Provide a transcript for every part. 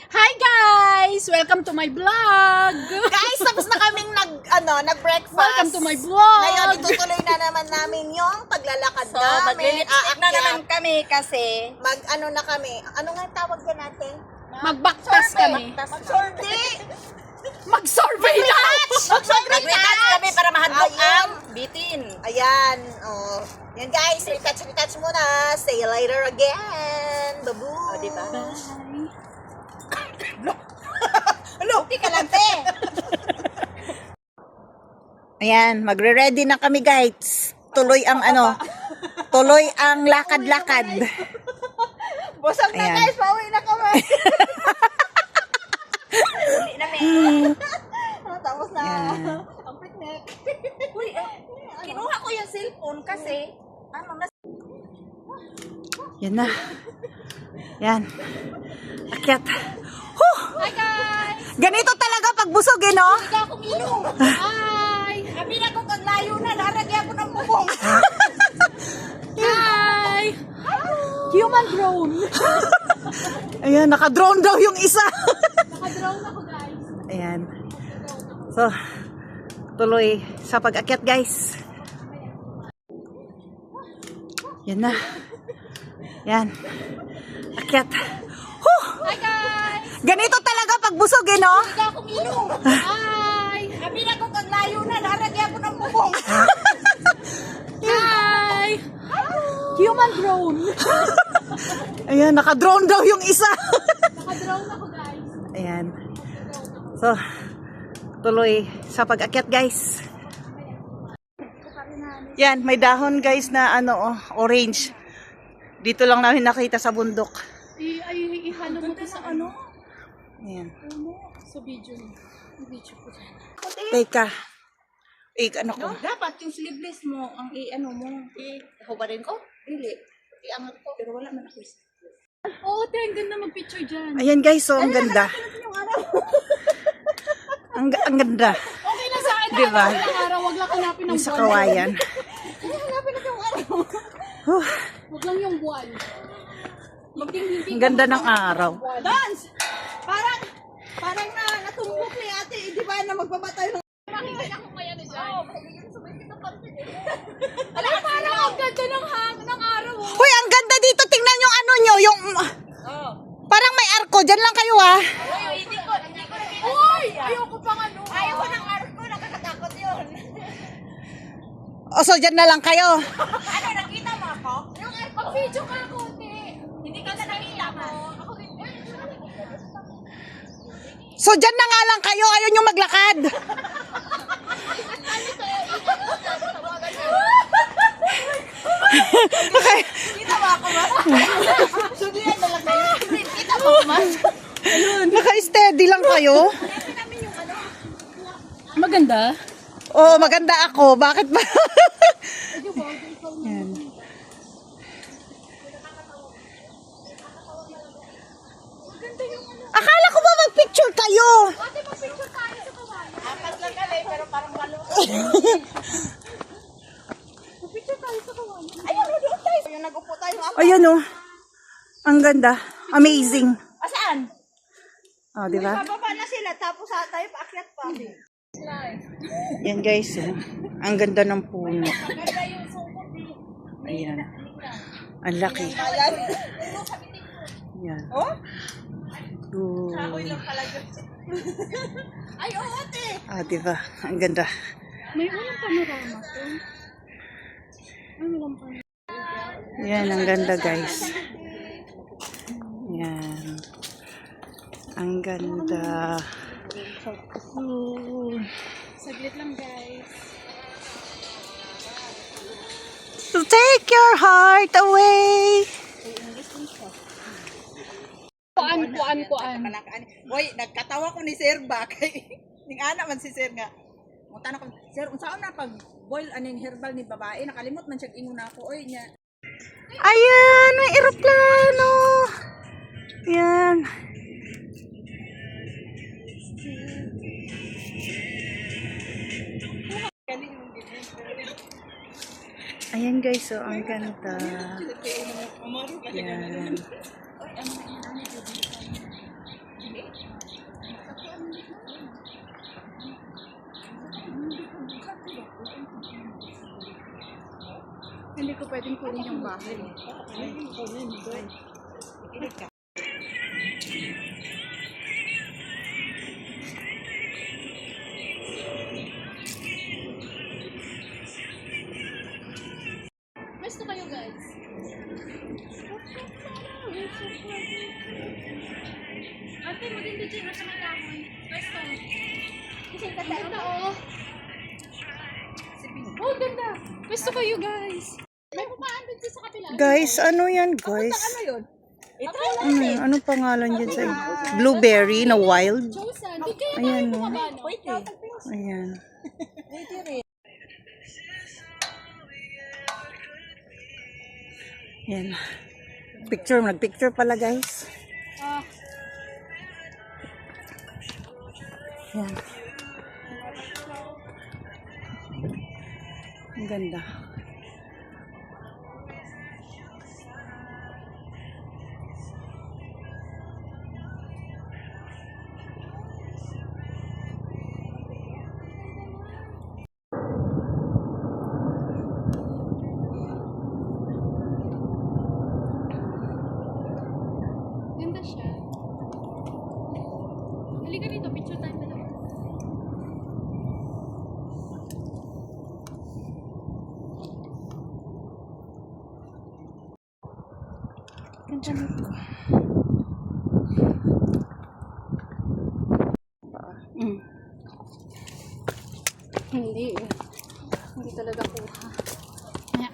Hi guys! Welcome to my vlog! Guys, tapos na kaming nag-breakfast. Welcome to my vlog! Ngayon, itutuloy na naman namin yung paglalakad So, namin. maglilipstick na naman kami kasi Na kami. Ano nga tawag yan natin? Mag-backpass kami. Mag-survey. Mag-survey na! mag-retouch kami para mahadlok Ayun. ang bitin. Ayan. Oh. Yan guys, retouch muna. See you later again. Babu. O, diba? Ano? Hindi ka lang, te. Ayan, magre-ready na kami guys. Tuloy ang lakad-lakad. Busog na Ayan. guys, pauwi na kami. Uli na may. Tapos na. Ayan. Ang picnic. Uy, kinuha ko yung cellphone kasi Yan na. Yan. Akyat. Hi guys! Ganito talaga pag busog eh, no? Hindi akong ilong! Hi! sabi na ko pag layo na, laragyan ko ng bubong. Hi! Human drone! Ayan, naka-drone daw yung isa. Naka-drone ako guys. Ayan. So, tuloy sa pag-akyat, guys. Yan na. Yan. Akyat. Hi guys! Ganito talaga pag busog eh, no? Hindi akong ilong! Hi! Sabi na ko pag layo na, laragyan ko ng bubong. Hi! Human drone! Ayan, naka-drone daw yung isa. Naka-drone ako guys. Ayan. So, tuloy sa pag-akyat, guys. Yan, may dahon, guys, na orange. Dito lang namin nakita sa bundok. Ihalo mo to sa ano? Ayan. Sa video niyo. I-video ko dyan. Teka. Ano ko? Dapat yung sleeveless mo, ang i-ano mo, i-hubarin ko. Hindi. I-angat ko. Pero wala man ako. Oo, ang ganda mag-picture dyan. Ayan, guys, so ang ganda. Ang ganda. Okay na sa akin. Diba? Walang araw, wag lang hanapin ng Yung sa buwan. kawayan. Hanapin lang yung araw. Huh, Wag lang yung buwan. Hindi ang ganda ng araw. Dance! Parang natumbok ni ate, di ba na magbabatay ng Makikita niya kung may ano dyan. Alam, parang ang ganda ng araw. Oh. Hoy, ang ganda dito. Tingnan yung nyo, yung... Parang may arko. Diyan lang kayo, ah. Uy! Ayoko pang ano. Ayaw ng arko, nakakatakot yun. O, so diyan na lang kayo. Ano, nakita mo ako? Yung pag-video ka konti. Hindi ka na nakita mo. Ako din. So diyan na nga lang kayo. Ayaw nyo maglakad. Okay. Kita mo ako, mas? Sudihan na lang kayo. Kita mo ako, mas? Naka-steady lang kayo. Maganda. Oo, maganda ako. Bakit ba? Yan. Akala ko ba mag-picture kayo? Ate, mag-picture tayo sa kawayan. Apat lang kami, pero parang malo. Mag-picture tayo sa kawayan. Ayun, doon tayo. Yung nag-upo tayo. Ayan oh. Ang ganda. Amazing. Asaan? Oh, di ba? Bababa na sila, tapos tayo paakyat pa. Yan guys, oh. Ang ganda ng puno. Ayan. Ang laki. Yan. Oh? Oh. Ay, oo, ate. Ah, di ba? Ang ganda. May unang panorama to. Ano lang pa? Yan, ang ganda guys. Yan. Ang ganda. Oh. Saglit lang guys. To take your heart away. Kuan. Hoy, nagkatawa ko ni Sir ba? Kay ning ana man si Sir nga. Mutan ako, Sir, unsaon na pag boil aning herbal ni babae, nakalimot man siya ingon ako. Oy nya. Ayan, may eroplano. Yan. Ayan guys, so ang ganda. Yan. Hindi ko pwedeng kunin yung bahay. Gusto kayo guys? Ate, maganda dyan. Nasa malamoy. Gusto. Kasi ganda oh. Oh, ganda. Gusto kayo guys. May pumaan din sa kapila. Guys, ano yan guys? Ano yun? Ano pangalan dyan sa blueberry na wild? Chosen. Di kaya Ayan, no? Pwede. Ayan. Pwede rin. Yan. Picture, nagpicture pala guys. Ah, Yan. Ang ganda. ganda siya. Halika dito, picture time na lang. Ganda nito. Hindi eh. Hindi talaga kuha. Kaya,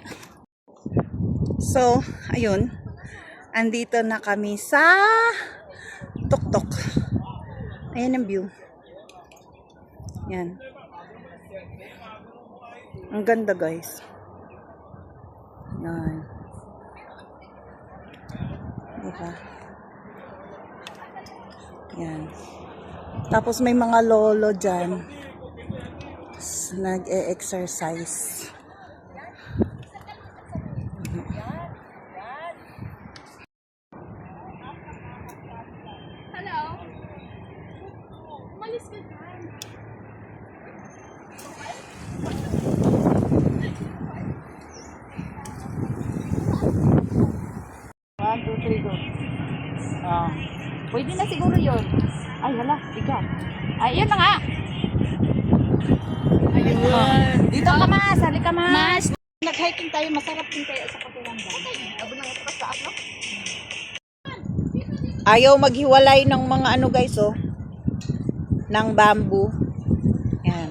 So, ayun. Andito na kami sa Tuktok. Ayan ang view. Yan. Ang ganda guys. Yan. Diba? Yan. Tapos may mga lolo dyan. Nag-e-exercise. hello? Umalis ka dyan. One, two, three, go. Pwede na siguro yun. Ay, hala, bigat. Ay, yun na nga. Ayun. Dito ka, Mas. Halika, Mas. Nag-hiking tayo, masarap din tayo sa Pakiramdam. Abo na nga sa taas, no? Ayaw maghiwalay ng mga ano guys oh. Ng bamboo. Yan.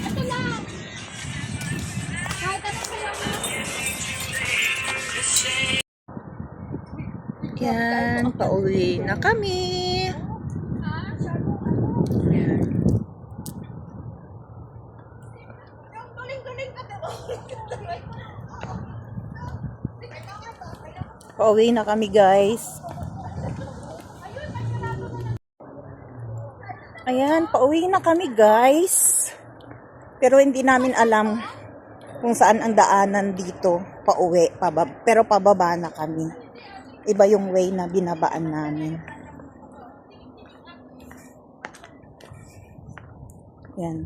Ito lang. Kahit ano sa'yo. Yan, pauwi na kami. Yan. Pauwi na kami guys. Ayan, pauwi na kami guys. Pero hindi namin alam kung saan ang daanan dito pauwi. Pero pababa na kami. Iba yung way na binabaan namin. Yan.